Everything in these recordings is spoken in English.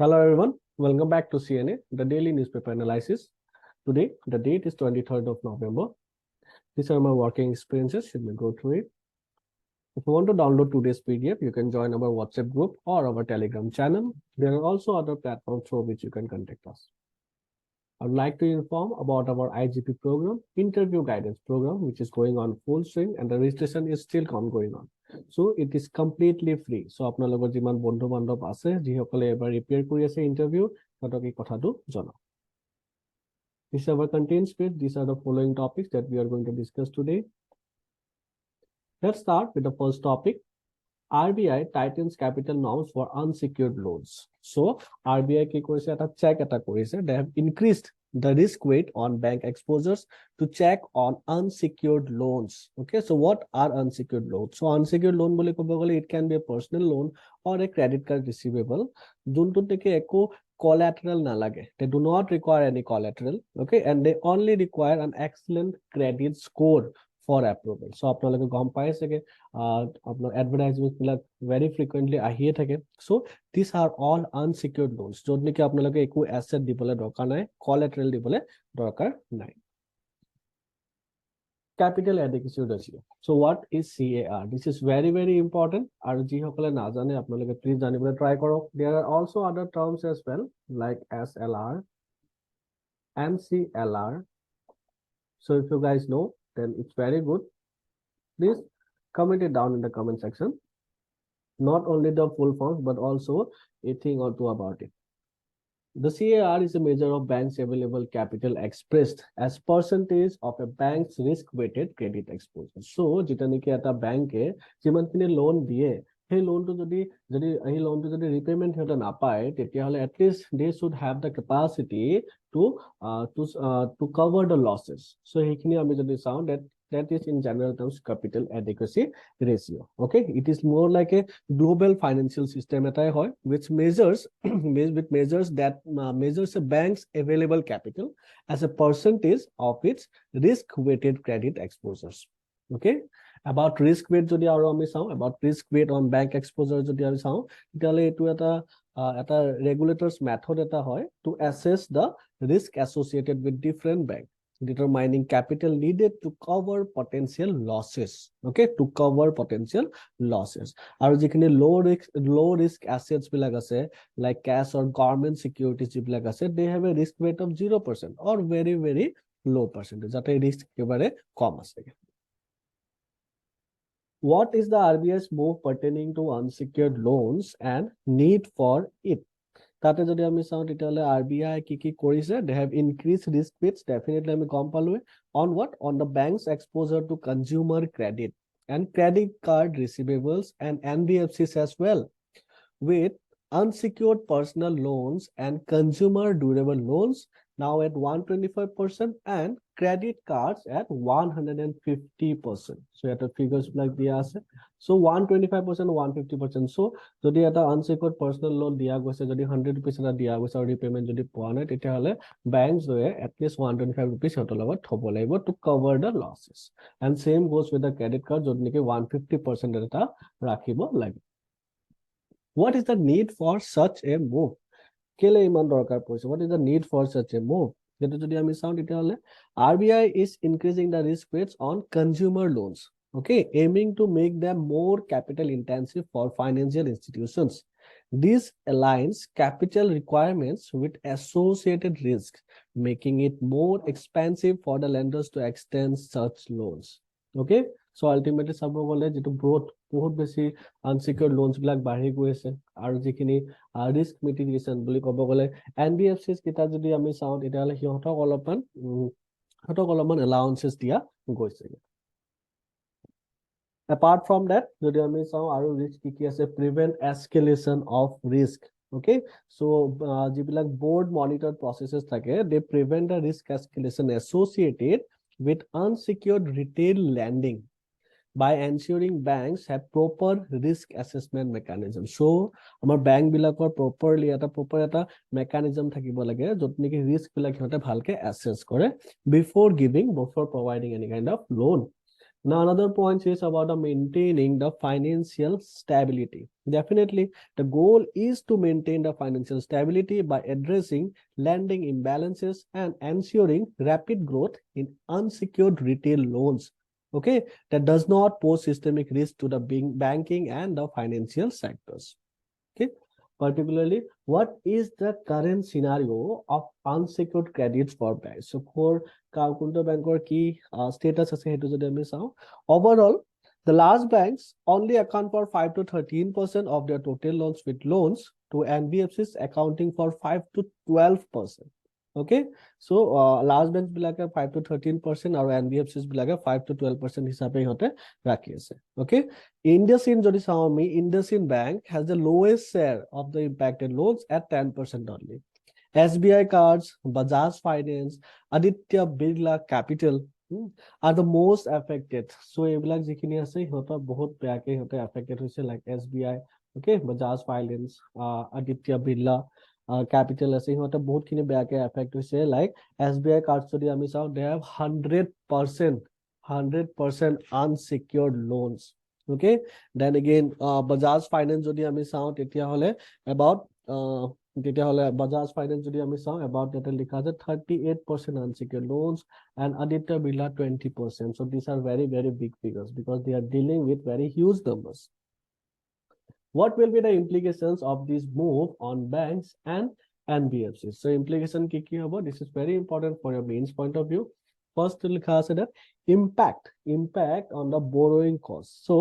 Hello everyone, welcome back to CNA, the daily newspaper analysis. Today, the date is 23rd of November. These are my working experiences. Should we go through it? If you want to download today's PDF, you can join our WhatsApp group or our Telegram channel. There are also other platforms through which you can contact us. I would like to inform about our IGP program, interview guidance program, which is going on full swing and the registration is still going on. So it is completely free. So আপোনালোকৰ যিমান বন্ধু বান্ধৱ আছে যিসকলে এবাৰ prepare কৰি আছে interview তাতক এই কথাটো জনাওক। This is our content page. These are the following topics that we are going to discuss today. Let's start with the first topic. RBI tightens capital norms for unsecured loans. So RBI কি কৰিছে এটা check এটা কৰিছে. They have increased the risk weight on bank exposures to check on unsecured loans. Okay, so what are unsecured loans? So unsecured loan বুলি ক'ব গ'লে it can be a personal loan or a credit card receivable. যোনটো থেকে একো collateral নালাগে. They do not require any collateral. Okay, and they only require an excellent credit score for approval. So আপোনালোকে গম পাই চাগে আপোনাৰ এডভাৰটাইজমেন্ট বিলাক very frequently আহিয়ে থাকে. So these are all unsecured loans. য'ত নেকি আপোনালোকে একো asset দিবলৈ দৰকাৰ নাই, collateral দিবলৈ দৰকাৰ নাই. Capital adequacy ratio. So what is CAR? This is very important. আৰু যিসকলে নাজানে আপোনালোকে please জানিবলৈ try কৰক. There are also other terms as well like SLR, MCLR. So if you guys know, then it's very good. Please comment it down in the comment section. Not only the full forms, but also a thing or two about it. The CAR is a measure of banks' available capital expressed as percentage of a bank's risk-weighted credit exposure. So, jita niki eta bank e jiman khini loan diye, hey loan to jodi repayment hota na paye, tetia hole at least they should have the capacity to cover the losses. So, hekhini ami jodi sound that is in general terms capital adequacy ratio. Okay, it is more like a global financial system which measures that measures a bank's available capital as a percentage of its risk weighted credit exposures. Okay, about risk weight jodi aro ami saw about risk weight on bank exposure jodi ami saw tale etu eta regulators method eta hoy to assess the risk associated with different banks, determining capital needed to cover potential losses. Okay, to cover potential losses. Aru jikhini low risk assets bilag ase like cash or government securities bilag ase, they have a risk weight of 0% or very low percentage. Jate risk ekebare kom ase. What is the RBI's move pertaining to unsecured loans and need for it? Tate jodi ami saw titale RBI ki korise, they have increased risk weights. Definitely ami kom palu on what? On the bank's exposure to consumer credit and credit card receivables and NBFCs as well, with unsecured personal loans and consumer durable loans now at 125% and credit cards at 150%. So at the figures like dia ase, so 125% 150%. So jodi eta unsecured personal loan dia goise, jodi 100 rupees eta dia goise or repayment jodi poa nai, tetia hole banks doye at least 125 rupees hoto logot thobo laibo to cover the losses. And same goes with the credit card jodi niki 150% eta rakhibo lage. What is the need for such a move? Kele iman dorkar poise? What is the need for such a move? RBI is increasing the risk weights on consumer loans, okay, aiming to make them more capital intensive for financial institutions. This aligns capital requirements with associated risks, making it more expensive for the lenders to extend such loans. Okay, so ultimately sabo gole jitu বহুত বেছি unsecured loans বিলাক বাঢ়ি গৈ আছে আৰু যিখিনি risk mitigation বুলি ক'ব গলে NBFCs কিটা যদি আমি চাও তেতিয়ালে হিহঁতক অলপমান allowances দিয়া গৈছে. Apart from that, যদি আমি চাও আৰু risk কি আছে, prevent escalation of risk. Okay, so যিবিলাক board monitored processes থাকে, they prevent the risk escalation associated with unsecured retail lending by ensuring banks have proper risk assessment mechanism. So amar bank bilakor properly proper mechanism thakibo lage jot niki risk bilak hote bhalke assess kore before providing any kind of loan. Now, another point is about maintaining the financial stability. Definitely, the goal is to maintain the financial stability by addressing lending imbalances and ensuring rapid growth in unsecured retail loans. Okay, that does not pose systemic risk to the banking and the financial sectors. Okay, particularly, what is the current scenario of unsecured credits for banks? So, for কোনটো bank key status আছে হেতু যদি আমি চাও, overall, the large banks only account for 5 to 13% of their total loans, with loans to NBFCs accounting for 5 to 12%. Okay, so large banks বিলাকে 5 to 13% আৰু NBFCs বিলাকে 5 to 12% হিচাপে ইহঁতে ৰাখি আছে. Okay, IndusInd যদি চাও আমি, IndusInd Bank has the lowest share of the impacted loans at 10% only. SBI cards, Bajaj Finance, Aditya Birla Capital are the most affected. So এইবিলাক যিখিনি আছে ইহঁতৰ বহুত বেয়াকে ইহঁতে affected হৈছে, like SBI, okay, Bajaj Finance, Aditya Birla Capital আছে ইহঁতে বহুত খিনি বেয়াকে affect হৈছে, like SBI cards যদি আমি চাও, they have 100% unsecured loans. Okay, then again Bajaj Finance যদি আমি চাও তেতিয়া হলে about Bajaj Finance যদি আমি চাও, about that লিখা আছে 38% unsecured loans and Aditya Birla 20%. So these are very, very big figures because they are dealing with very huge numbers. What will be the implications of this move on banks and NBFCs? So implication ki hobo? This is very important for your mains point of view. First likha ase that impact on the borrowing costs. So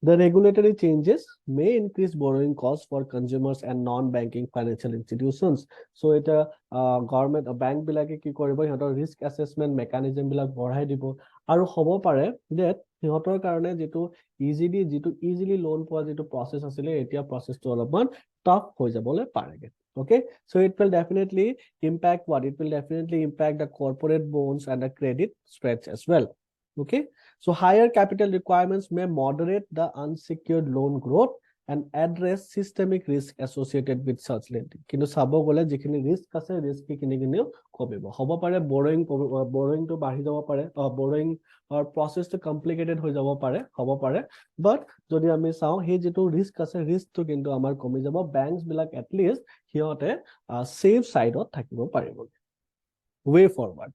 the regulatory changes may increase borrowing costs for consumers and non-banking financial institutions. So এটা government bank বিলাকে কি কৰিব, ইহঁতৰ risk assessment mechanism বিলাক বঢ়াই দিব আৰু হ'ব পাৰে that সিহঁতৰ কাৰণে যিটো easily loan পোৱা যিটো process আছিলে, এতিয়া processটো অলপমান tough হৈ যাবলৈ পাৰেগে. Okay, so it will definitely impact what? It will definitely impact the corporate bonds and the credit spreads as well. Okay, so higher capital requirements may moderate the unsecured loan growth and address systemic risk associated with such lending. কিন্তু চাব গলে যিখিনি risk আছে, risk কিনি কিনিও কমিব। হ'ব পাৰে borrowing to বাঢ়ি যাব পাৰে, borrowing or process to complicated হৈ যাব পাৰে, হ'ব পাৰে, but যদি আমি চাও সেই যিটো risk আছে, risk to কিন্তু আমাৰ কমি যাব। banks বিলাক at least সিহঁতে safe side ত থাকিব পাৰিব। way forward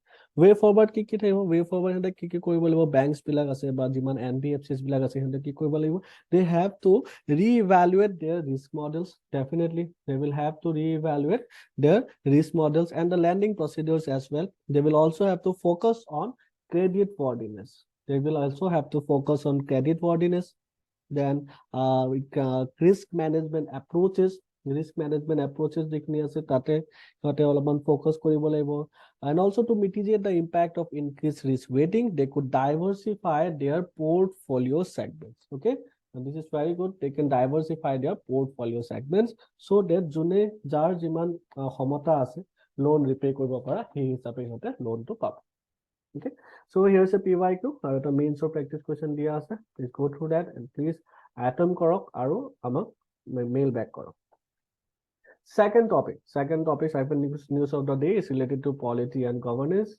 কি থাকিব? way forward হেতে কি কৰিব লাগিব? banks বিলাক আছে বা যিমান NBFCs বিলাক আছে হেতে কি কৰিব লাগিব? they have to reevaluate their risk models. Definitely they will have to reevaluate their risk models and the lending procedures as well. They will also have to focus on credit worthiness. They will also have to focus on credit worthiness. Then risk management approaches যিখিনি আছে তাতে সিহঁতে অলপমান focus কৰিব লাগিব। And also to mitigate the impact of increased risk weighting, they could diversify their portfolio segments. Okay, and this is very good. They can diversify their portfolio segments so that june jar jiman ক্ষমতা আছে loan repay কৰিব পৰা, সেই হিচাপে সিহঁতে loan to পাব। Okay, so here's a PYQ আৰু এটা mains or practice question দিয়া আছে। Please go through that and please attempt কৰক আৰু আমাক mail back কৰক। Second topic, news of the day is related to polity and governance.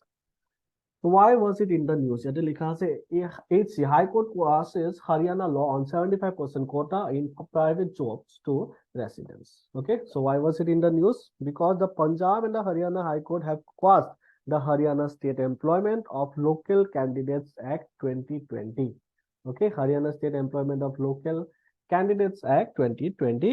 Why was it in the news? Yate likha ase HC High Court passes Haryana law on 75% quota in private jobs to residents. Okay, so why was it in the news? Because the Punjab and the Haryana High Court have quashed the Haryana State Employment of Local Candidates Act 2020. Okay, Haryana State Employment of Local Candidates Act 2020,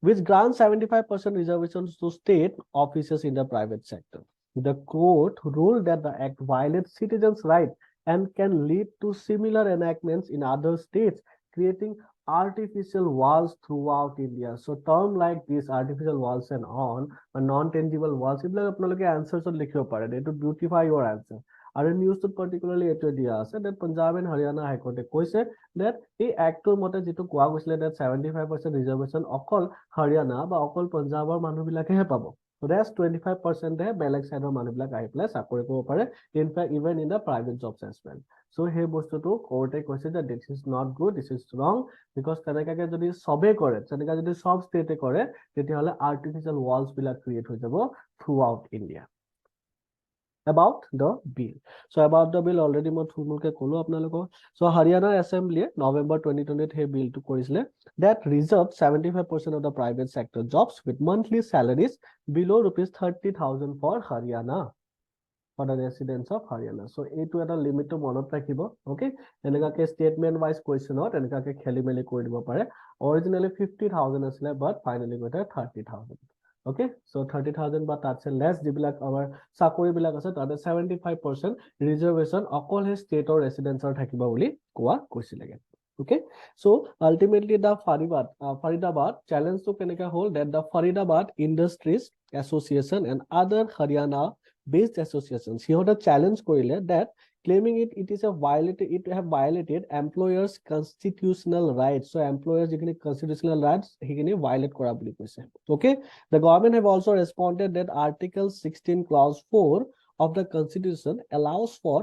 which grants 75% reservations to state offices in the private sector. The court ruled that the act violates citizens' rights and can lead to similar enactments in other states, creating artificial walls throughout India. So term like these artificial walls and on, or non-tangible walls, if you have answers to beautify your answer. আৰু নিউজটোত particularly এইটো দিয়া আছে that Punjab and Haryana High Court কৈছে that এই এক্টৰ মতে যেটো কোৱা গৈছিলে that 75% ৰিজাৰ্ভেশন অকল হাৰিয়ানা বা অকল পঞ্জাবৰ মানুহবিলাকেহে পাব, rest 25% হে বেলেগ সাইডৰ মানুহবিলাক আহি পেলাই চাকৰি কৰিব পাৰে, in fact even in the private jobs as well. So সেই বস্তুটো কোৰ্টে কৈছে যে this is not good, this is wrong, because তেনেকাকে যদি সবে কৰে, তেনেকা যদি সব ষ্টেটে কৰে, তেতিয়াহলে artificial walls বিলাক ক্ৰিয়েট হৈ যাব throughout India. about the bill. So about the bill already মই থুলমুলকে কলো আপোনালোকক. So Haryana Assembly November 2020 hey bill to কৰিছিলে that reserved 75% of the private sector jobs with monthly salaries below rupees 30,000 for Haryana, for the residents of Haryana. So এইটো এটা limit to মনত ৰাখিব. Okay, এনেকাকে statement wise question ত এনেকাকে খেলি মেলি কৰি দিব পাৰে. Originally 50,000 আছিলে but finally গৈতে 30,000. Okay, so 30,000 বা তাতছে less যিবিলাক আমাৰ চাকৰি বিলাক আছে তাতে 75% reservation অকল হে state or residential থাকিব বুলি কোৱা কৈছিলেগে. Okay, so ultimately the Faridabad challenge to keneka hold that the Faridabad Industries Association and other Haryana based associations here the challenge korile that claiming it is a it have violated employers constitutional rights. So employers jikini constitutional rights hikini violate kora boli koise. Okay, the government have also responded that article 16 clause 4 of the constitution allows for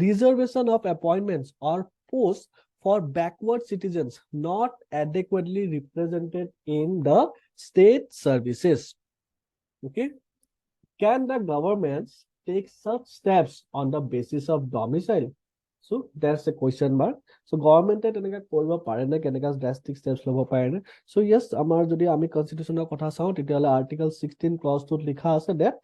reservation of appointments or posts for backward citizens not adequately represented in the state services. Okay, can the governments take such steps on the basis of domicile? So there's a question mark. So government teneka koribo pare na keneka drastic steps lobo pare na. So yes, amar jodi ami constitution er kotha saw tetiale article 16 clause 2 likha ase that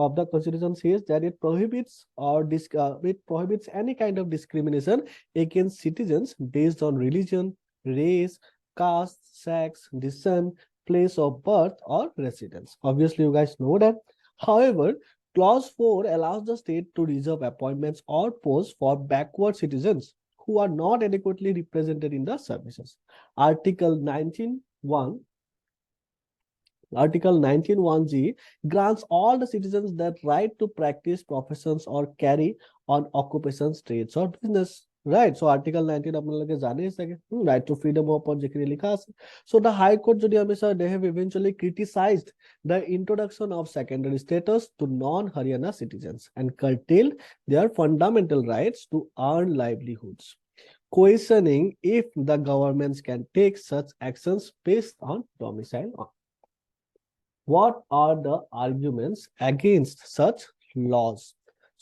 of the constitution says that it prohibits any kind of discrimination against citizens based on religion, race, caste, sex, descent, place of birth or residence. Obviously you guys know that. However, clause 4 allows the state to reserve appointments or posts for backward citizens who are not adequately represented in the services. Article 19(1)(g) grants all the citizens that right to practice professions or carry on occupations, trades or business. Right, so article 19 আপোনালোকে জানে চাগে, right to freedom of যেখিনি লিখা আছে. So the high court যদি আমি চাও, they have eventually criticized the introduction of secondary status to non-Haryana citizens and curtailed their fundamental rights to earn livelihoods, questioning if the governments can take such actions based on domicile. What are the arguments against such laws?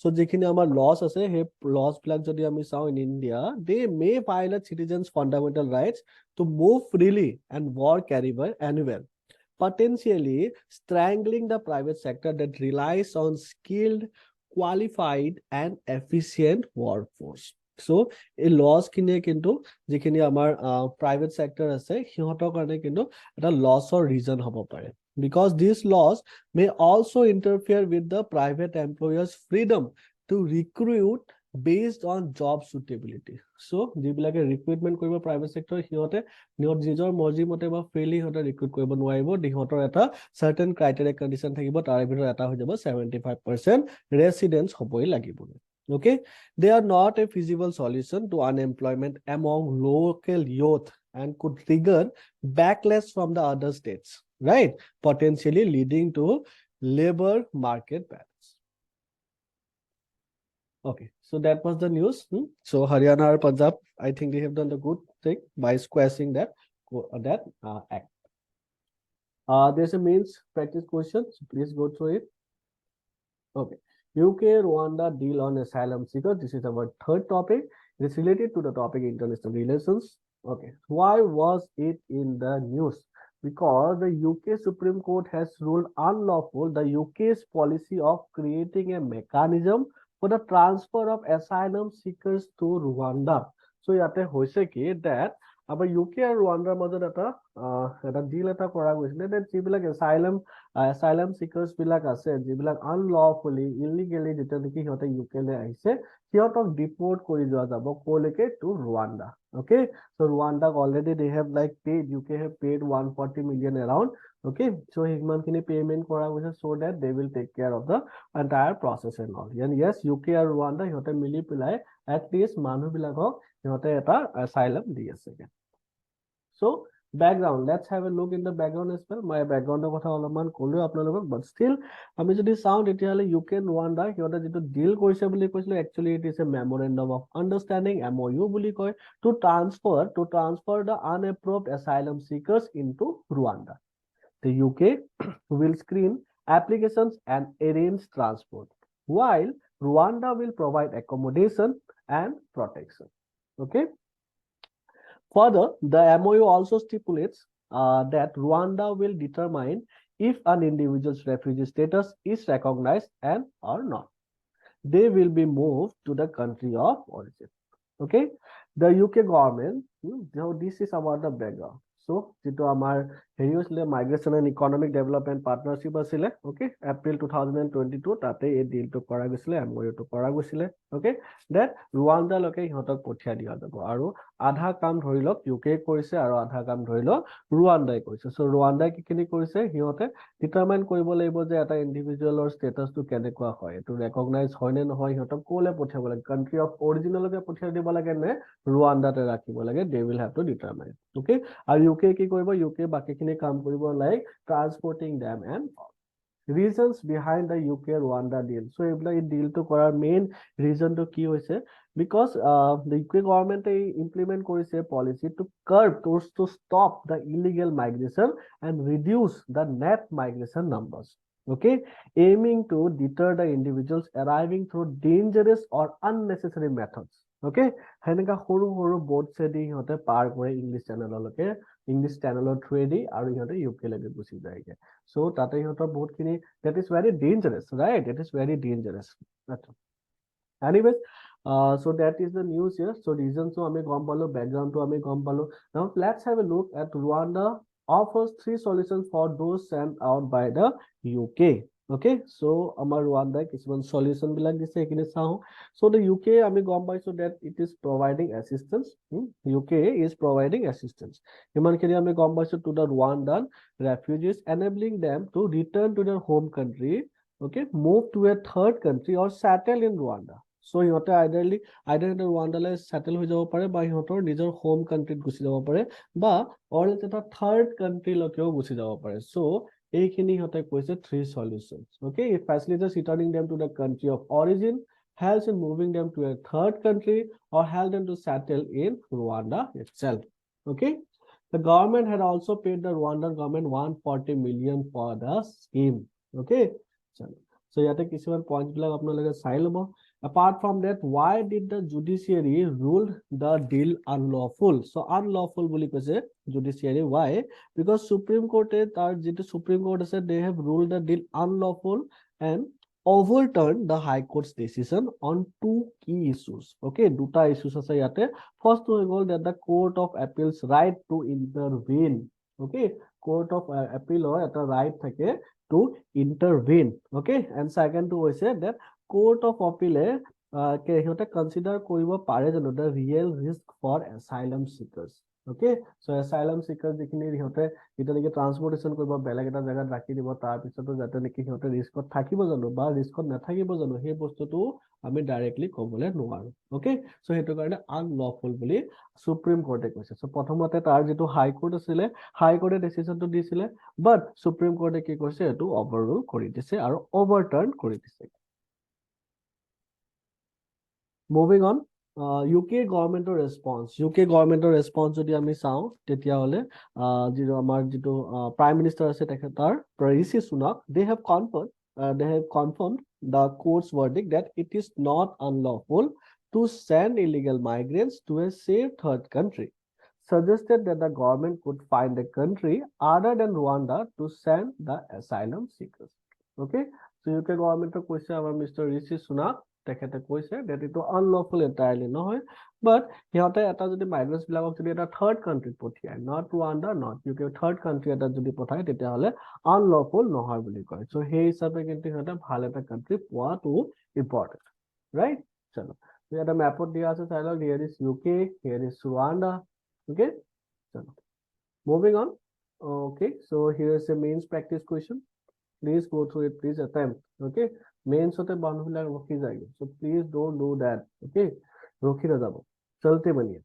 So যেখিনি আমাৰ laws আছে হে laws বিলাক যদি আমি চাও in India, they may violate citizens fundamental rights to move freely and work anywhere, potentially strangling the private sector that relies on skilled, qualified and efficient workforce. So এই laws খিনিয়ে কিন্তু যেখিনি আমাৰ private sector আছে সিহঁতৰ কাৰণে কিন্তু এটা loss or reason হ'ব পাৰে, because these laws may also interfere with the private employers' freedom to recruit based on job suitability. So যিবিলাকে recruitment কৰিব private sector সিহঁতে নিজৰ মৰ্জি মতে বা freely সিহঁতে recruit কৰিব নোৱাৰিব, সিহঁতৰ এটা certain criteria condition থাকিব, তাৰ ভিতৰত এটা হৈ যাব 75% residents হ'বই লাগিব. Okay, they are not a feasible solution to unemployment among local youth and could trigger backlash from the other states, right, potentially leading to labor market balance. Okay, so that was the news. So Haryana or Punjab, I think they have done the good thing by squashing that act. There's a means practice question, so please go through it. Okay, UK-Rwanda deal on asylum seekers. This is our third topic. It is related to the topic international relations. Okay, why was it in the news? Because the UK Supreme Court has ruled unlawful the UK's policy of creating a mechanism for the transfer of asylum seekers to Rwanda. So yate hoise ki that our UK and Rwanda মাজত এটা deal এটা কৰা গৈছিলে that যিবিলাক asylum seekers বিলাক আছে, যিবিলাক unlawfully illegally যেতিয়া নেকি সিহঁতে UK লৈ আহিছে সিহঁতক deport কৰি যোৱা যাব কলৈকে to Rwanda. Okay, so Rwanda already they have like paid, UK have paid 140 million around. Okay, so হিমানখিনি payment কৰা গৈছে so that they will take care of the entire process and all. And yes, UK আৰু Rwanda সিহঁতে মিলি পেলাই at least মানুহবিলাকক সিহঁতে এটা asylum দি আছে. So background, let's have a look in the background as well. My background of কথা অলপমান ক'লো আপোনালোকক, but still আমি যদি চাওঁ তেতিয়াহ'লে UK and Rwanda সিহঁতে যিটো deal কৰিছে বুলি কৈছিলে, actually it is a memorandum of understanding, MOU বুলি কয়, to transfer the unapproved asylum seekers into Rwanda. The UK will screen applications and arrange transport. while Rwanda will provide accommodation and protection. Okay. Further, the MOU also stipulates that Rwanda will determine if an individual's refugee status is recognized and or not. They will be moved to the country of origin. Okay, the UK government, now this is about the background. So, যেটো আমাৰ হেৰি হৈছিলে migration and economic development partnership আছিলে, ওকে, এপ্ৰিল 2022 তাতে এই ডিলটো কৰা গৈছিলে, এমঅইউটো কৰা গৈছিলে, ওকে, দেট ৰুৱাণ্ডালৈকে সিহঁতক পঠিয়াই দিয়া যাব আৰু আধা কাম ধৰি লওক ইউকে কৰিছে আৰু আধা কাম ধৰি লওক ৰুৱাণ্ডাই কৰিছে। চ' ৰুৱাণ্ডাই কিখিনি কৰিছে, সিহঁতে ডিটাৰমাইন কৰিব লাগিব যে এটা ইণ্ডিভিজুৱেলৰ ষ্টেটাছটো কেনেকুৱা হয়, এইটো ৰেকগনাইজ হয় নে নহয়, সিহঁতক ক'লে পঠিয়াব লাগে, কাণ্ট্ৰি অফ অৰিজিনলৈকে পঠিয়াই দিব লাগে নে ৰুৱাণ্ডাতে ৰাখিব লাগে, they will have to determine, okay. আৰু ইউকে কি কৰিব, ইউকে বাকীখিনি কাম কৰিব, like transporting them and reasons behind the UK Rwanda deal. So এইবিলাক এই ডিলটো কৰাৰ মেইন ৰিজনটো কি হৈছে, because the UK government implement কৰিছে policy to curb, to stop the illegal migration and reduce the net migration numbers, okay, aiming to deter the individuals arriving through dangerous or unnecessary methods, okay, হেনেকা সৰু সৰু boat Chedi সিহঁতে পাৰ কৰে English চেনেললৈকে, English চেনেলৰ থ্ৰুৱেদি আৰু সিহঁতে UK লৈকে Gucci যায়গে। So তাতে সিহঁতৰ বহুতখিনি, that is very dangerous, right? It is very dangerous. Anyways, so that is the news here. So reasons to আমি গম পালো, background to আমি গম পালো. Now let's have a look at Rwanda offers 3 solutions for those sent out by the UK. Okay, so আমাৰ Rwanda কিছুমান solution বিলাক দিছে, এইখিনি চাও। So the UK আমি গম পাইছো that it is providing assistance. UK is providing assistance. ইমানখিনি আমি গম পাইছো to the Rwandan refugees, enabling them to return to their home country, okay, move to a third country or settle in Rwanda. So সিহঁতে either Rwandaলৈ settle হৈ যাব পাৰে বা সিহঁতৰ নিজৰ হোম কাণ্ট্ৰিত গুচি যাব পাৰে বা অৰ্থাৎ এটা থাৰ্ড কাণ্ট্ৰিলৈকেও গুচি যাব পাৰে। So এইখিনি সিহঁতে কৈছে 3 solutions, okay, it facilitates returning them to the country of origin, helps in moving them to a third country, or help them to settle in Rwanda itself, okay. The government had also paid the Rwandan government 140 million for the scheme, okay. So yate কিছুমান points বিলাক আপোনালোকে চাই লব। Apart from that, why did the judiciary rule the deal unlawful? So unlawful বুলি কৈছে judiciary, why? Because Supreme Court তাৰ যেটো Supreme Court আছে, they have ruled the deal unlawful and overturned the High Court's decision on 2 key issues, okay, দুটা issues আছে ইয়াতে। First হৈ গ'ল that the Court of Appeal's right to intervene, okay, Court of Appeal এটা right থাকে to intervene, okay, and second to হৈছে that Court of Appeal সিহঁতে consider কৰিব পাৰে জানো the real risk for asylum seekers, okay. So asylum seekers যিখিনি সিহঁতে এটা নেকি ট্ৰান্সপোৰ্টেশন কৰিব, বেলেগ এটা জায়গাত ৰাখি দিব, তাৰ পিছতো যাতে নেকি সিহঁতে ৰিস্কত থাকিব জানো বা ৰিস্কত নাথাকিব জানো, সেই বস্তুটো আমি ডাইৰেক্টলি ক'বলৈ নোৱাৰো, okay. So সেইটো কাৰণে আনলফুল বুলি সুপ্ৰিম কোৰ্টে কৈছে। So প্ৰথমতে তাৰ যেটো হাই কোৰ্ট আছিলে, হাই কোৰ্টে ডিসিশনটো দিছিলে, বাট সুপ্ৰিম কোৰ্টে কি কৰিছে, এটো ওভাৰৰুল কৰি দিছে আৰু ওভাৰটাৰ্ন কৰি দিছে। Moving on, UK governmental response. UK governmental response যদি আমি চাও তেতিয়া হলে যেটো আমাৰ যেটো prime minister আছে তেখেতৰ ঋষি Sunak, they have confirmed the court's verdict that it is not unlawful to send illegal migrants to a safe third country, suggested that the government could find a country other than Rwanda to send the asylum seekers, okay. So UK government কৈছে আমাৰ Mr. ঋষি Sunak তেখেতে কৈছে that it is unlawful entirely নহয়, but সিহঁতে এটা যদি মাইগ্ৰেন্টস বিলাকক যদি এটা থাৰ্ড কান্ট্ৰিত পঠিয়ায়, not Rwanda, not UK, third country এটা যদি পঠায় তেতিয়া হলে আনলফুল নহয় বুলি কয়। সো সেই হিচাপে কিন্তু সিহঁতে ভাল এটা কান্ট্ৰি পোৱাটো ইম্পৰ্টেন্ট, ৰাইট। চলো এটা ম্যাপত দিয়া আছে, চাই লওক, here is UK, here is Rwanda, okay. চলো moving on, okay. So here is a mains practice question, please go through it, please attempt, okay. Mains hote banhuবিলাক ৰখি যায়, so please don't do that, okay, ৰখি না যাব। চলতে বনিয়ে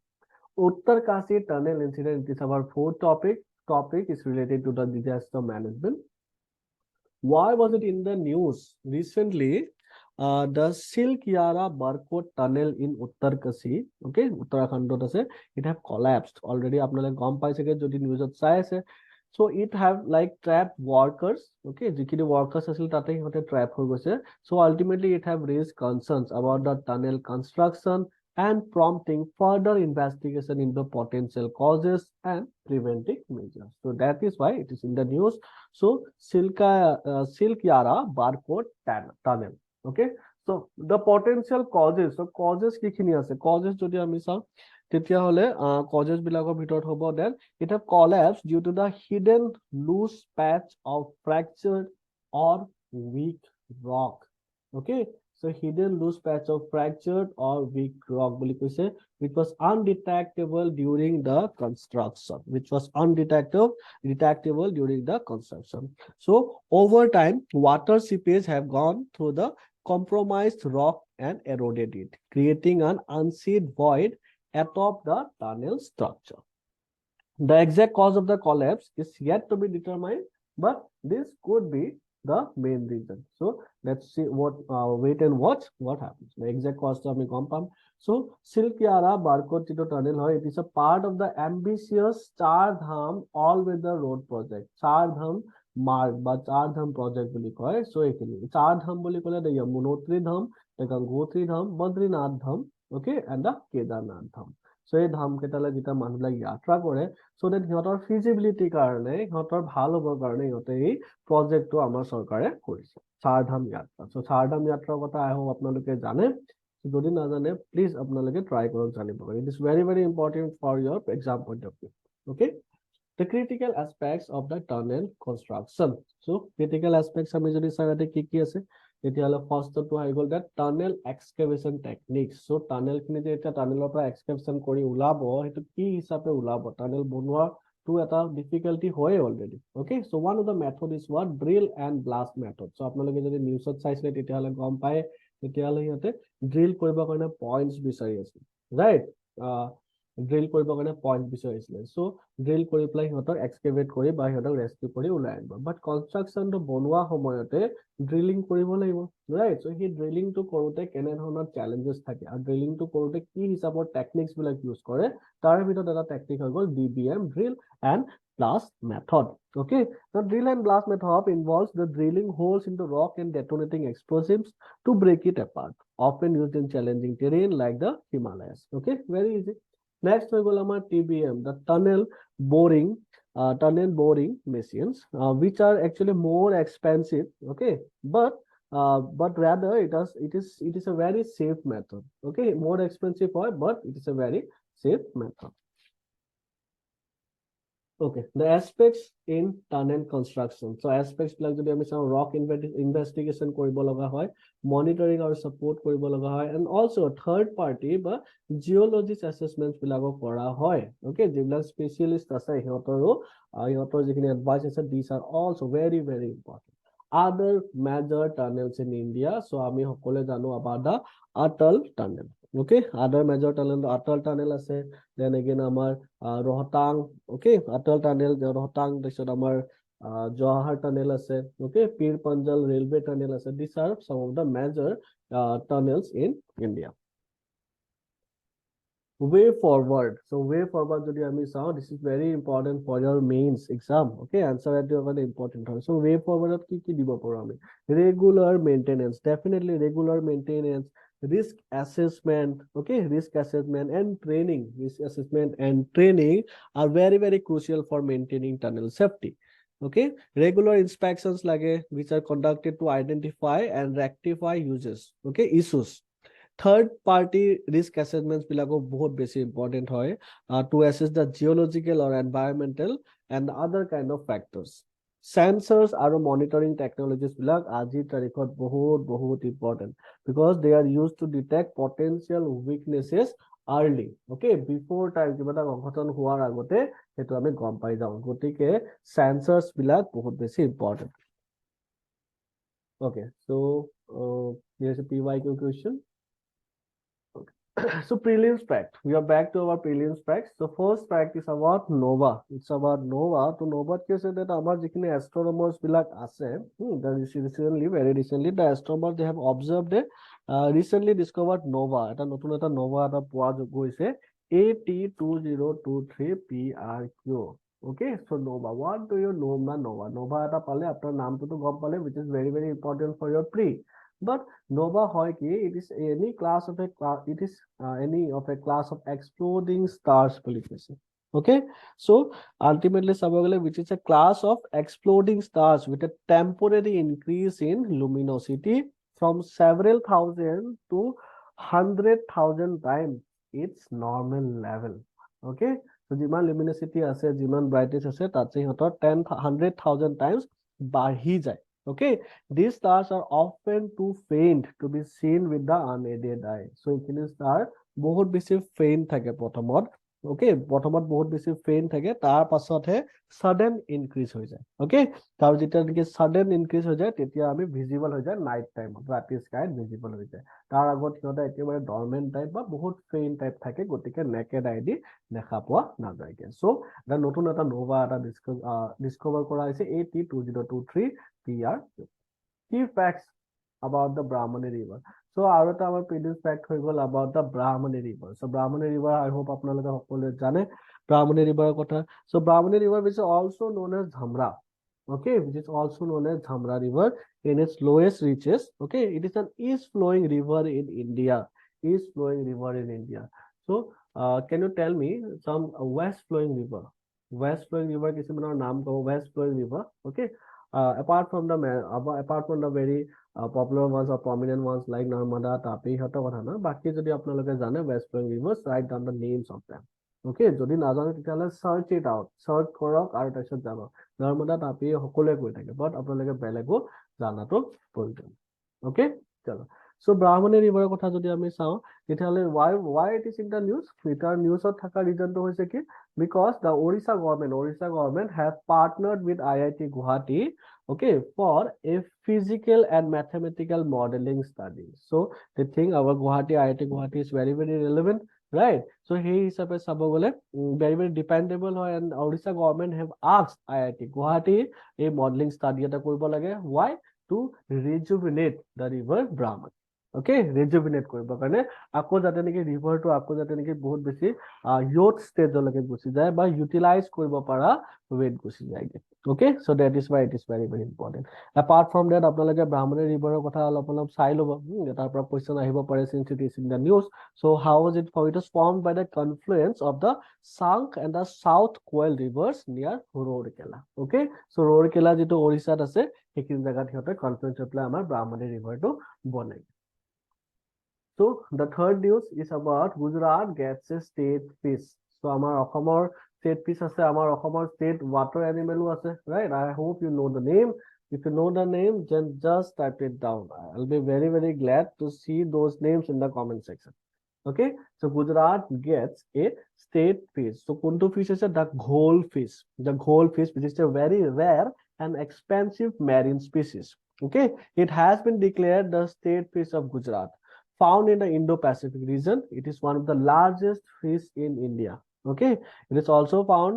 Uttarkasi tunnel incident, it is our fourth topic is related to the disaster management. Why was it in the news recently? The Silk Yara Barcode tunnel in Uttarkasi, okay, Uttarakhand ase, it have collapsed already, apnale gom paise ge jodi news ot sai ase। So it have like trapped workers, okay, যিখিনি workers আছিল তাতে সিহঁতে trap হৈ গৈছে. So ultimately it have raised concerns about the tunnel construction and prompting further investigation into potential causes and preventive measures. So that is why it is in the news. So Silk Yara barcode tunnel, okay. So the potential causes, so causes কি খিনি আছে, causes যদি আমি চাওঁ তেতিয়া হলে causes বিলাকৰ ভিতৰত হ'ব that it have collapsed due to the hidden loose patch of fractured or weak rock, okay. So hidden loose patch of fractured or weak rock বুলি কৈছে, which was undetectable during the construction, detectable during the construction. So over time water seepage have gone through the compromised rock and eroded it, creating an unsealed void atop the tunnel structure. The exact cause of the collapse is yet to be determined, but this could be the main reason. So let's see what wait and watch what happens. The exact cause to ami compound. So Silk Yara barcode Tito tunnel hoy, it is a part of the ambitious Char Dham all-weather road project. Char Dham mark বা Char Dham project বুলি কয়. So এখিনি Char Dham বুলি কলে the Yamunotri Dham, the Gangotri Dham, Badrinath Dham, okay, and the Kedarnath Dham. So এই ধাম কেইটালে যেটা মানুহবিলাক যাত্ৰা কৰে, so that সিহঁতৰ ফিজিবিলিটি কাৰণে সিহঁতৰ ভাল হ'বৰ কাৰণে সিহঁতে এই প্ৰজেক্টটো আমাৰ চৰকাৰে কৰিছে, চাৰধাম যাত্ৰা. So চাৰধাম যাত্ৰাৰ কথা আই হোপ আপোনালোকে জানে, যদি নাজানে প্লিজ আপোনালোকে ট্ৰাই কৰক জানিব কাৰণে. It is very very important for your exam point of view, okay. The critical aspects of the tunnel construction. So critical aspects আমি যদি চাইতে কি কি আছে, তেতিয়াহলে ফাৰ্ষ্টটো আহি গ'ল that tunnel excavation techniques. So tunnel খিনি যে এটা টানেলৰ পৰা এক্সকেভেশন কৰি ওলাব, সেইটো কি হিচাপে ওলাব, টানেল বনোৱা to এটা difficulty হয় already, okay. So one of the method is what drill and blast method. So আপোনালোকে যদি নিউজত চাইছিলে তেতিয়াহলে গম পায়, তেতিয়াহলে সিহঁতে ড্ৰিল কৰিবৰ কাৰণে পইণ্টছ বিচাৰি আছে, ৰাইট, ড্ৰিল কৰিবৰ কাৰণে পইণ্ট বিচাৰিছিলে. So ড্ৰিল কৰি পেলাই সিহঁতক এক্সকেভেট কৰি বা সিহঁতক ৰেস্কিউ কৰি ওলাই আনিব, বাট কনষ্ট্ৰাকশ্যনটো বনোৱা সময়তে ড্ৰিলিং কৰিব লাগিব, ৰাইট. চ' সেই ড্ৰিলিংটো কৰোঁতে কেনেধৰণৰ চেলেঞ্জেছ থাকে আৰু ড্ৰিলিংটো কৰোঁতে কি হিচাপৰ টেকনিক্স বিলাক ইউজ কৰে, তাৰ ভিতৰত এটা টেকনিক হৈ গ'ল DBM, drill and blast method, okay. The drill and blast method involves the drilling holes into rock and detonating explosives to break it apart, often used in challenging terrain like the Himalayas, okay, very easy. Next we will have TBM, the tunnel boring machines, which are actually more expensive, okay, but rather it is a very safe method, okay. More expensive, but it is a very safe method. Okay, the aspects in tunnel construction. So aspects like jodi ami sao rock investigation koribo laga hoy, monitoring or support koribo laga hoy, and also third party ba geologist assessments bilago kora hoy, okay. Jibla specialist ase hihotor jikhini advice ase, these are also very very important. Other major tunnels in India, so ami hokole jano about the Atal tunnel, okay. Other major tunnel, Atal tunnel ase, then again amar Rohtang, okay, Atal tunnel, Rohtang, তাৰপিছত আমাৰ Jawahar tunnel ase, okay, Pir Panjal railway tunnel ase. These are some of the major tunnels in India. Way forward. So way forward jodi ami sao, this is very important for your mains exam, okay. Answer at your very important. So way forward ki ki dibo paro ami, regular maintenance, definitely regular maintenance, risk assessment, okay, risk assessment and training. Risk assessment and training are very very crucial for maintaining tunnel safety, okay. Regular inspections lage, which are conducted to identify and rectify issues. Third party risk assessments bilago bahut beshi important hoy, to assess the geological or environmental and other kind of factors. Sensors are monitoring technologies bilag ajir tarikhot bahut important, because they are used to detect potential weaknesses early, okay, before time kiba ta ghatan huar agote hetu ami gom pai jao, gotike sensors bilag bahut beshi important, okay. So here's a PYQ question. So prelims fact, we are back to our prelims facts. So first fact is about nova. It's about nova. To nova ke say that amar jikhine astronomers bilak ase, very recently the astronomers they have observed a recently discovered nova, eta notun eta nova eta poa goise AT2023 PRQ, Okay, so Nova. What do you know na Nova? Nova eta pale apnar naam to gom pale, which is very very important for your pre. But Nova hoy ki it is any class of a it is any of a class of exploding stars polyphase. Okay, so ultimately sabagale which is a class of exploding stars with a temporary increase in luminosity from several thousand to 100,000 times its normal level. Okay. So जिमान luminosity আছে जिमान brightness আছে তাতছে সিহঁতৰ 100,000 times বাঢ়ি যায়. Okay, these stars are often too faint to be seen with the unaided eye. So এইখিনি star বহুত বেছি faint থাকে প্ৰথমত. Okay, প্ৰথমত বহুত বেছি faint থাকে, তাৰ পাছতহে sudden increase হৈ যায়. Okay, তাৰ যেতিয়া নেকি sudden increase হৈ যায় তেতিয়া আমি visible হৈ যায় night time, ৰাতি sky visible হৈ যায়. তাৰ আগত সিহঁতে একেবাৰে dormant type বা বহুত faint type থাকে, গতিকে naked eye দি দেখা পোৱা নাযায়গে. So এটা নতুন এটা নোভা এটা ডিসকভাৰ কৰা হৈছে AT2023 PR. Key facts about the Brahmani river. So আৰু এটা আমাৰ previous fact হৈ গল about the Brahmani river. So Brahmani river I hope আপোনালোকে সকলোৱে জানে Brahmani river কথা. So Brahmani river which is also known as Dhamra. Okay, which is also known as Dhamra river in its lowest reaches. Okay, it is an east flowing river in India. East flowing river in India. So can you tell me some west flowing river? West flowing river কিছুমানৰ নাম কব west flowing river. Okay, apart from the very popular ones or prominent ones like Narmada, Tapi, Hata Vatana, Baki যদি আপোনালোকে জানে west flowing rivers, write down the names of them. Okay, যদি নাজানে তেতিয়াহলে search it out, search কৰক আৰু তাৰপিছত জানক. Narmada, Tapi সকলোৱে কৈ থাকে, but আপোনালোকে বেলেগো জানাটো প্ৰয়োজন. Okay, চলো. So Brahmani river কথা যদি আমি চাওঁ তেতিয়াহলে why it is in the news? Twitter newsত থকা reasonটো হৈছে কি because the Odisha government have partnered with IIT Guwahati, okay, for a physical and mathematical modeling study. So they think our IIT Guwahati is very very relevant, right? So he is very very dependable, and Odisha government have asked IIT Guwahati a modeling study eta koribo lage. Why? To rejuvenate the river Brahmani. Okay, rejuvenate কৰিব কাৰণে আকৌ যাতে নেকি ৰিভাৰটো আকৌ যাতে নেকি বহুত বেছি youth stage-লৈকে গুচি যায় বা utilize কৰিব পৰা weight গুচি যায়গে. Okay, so that is why it is very very important. Apart from that আপোনালোকে Brahmani river-ৰ কথা অলপ চাই ল'ব, তাৰ পৰা question আহিব পাৰে since it is in the news. So how was it formed? It was formed by the confluence of the Sank and the South Coel rivers near Rourkela. Okay, so Rourkela যিটো ওড়িশাত আছে সেইখিনি জায়গাত সিহঁতে confluence হৈ পেলাই আমাৰ Brahmani river-টো বনাই. So the third news is about Gujarat gets a state fish. So our Assamor state fish ase, our Assamor state water animal ase, right? I hope you know the name. If you know the name, then just type it down. I'll be very very glad to see those names in the comment section. Okay, so Gujarat gets a state fish. So kuntu fish is the ghole fish. The ghole fish, which is a very rare and expensive marine species. Okay, it has been declared the state fish of Gujarat. Found in the Indo-Pacific region, it is one of the largest fish in India. Okay, it is also found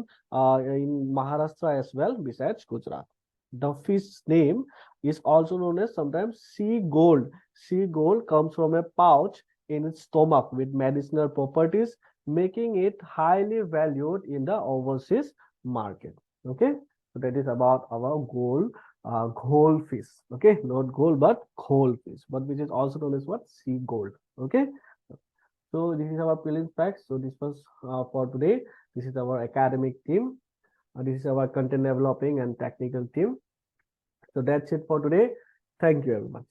in Maharashtra as well, besides Gujarat. The fish's name is also known as sometimes sea gold. Sea gold comes from a pouch in its stomach with medicinal properties, making it highly valued in the overseas market. Okay, so that is about our ghole fish. Okay, not gold but ghole fish, but which is also known as what? Sea gold. Okay, so this is our prelim facts. So this was for today. This is our academic team. This is our content developing and technical team. So that's it for today. Thank you everyone.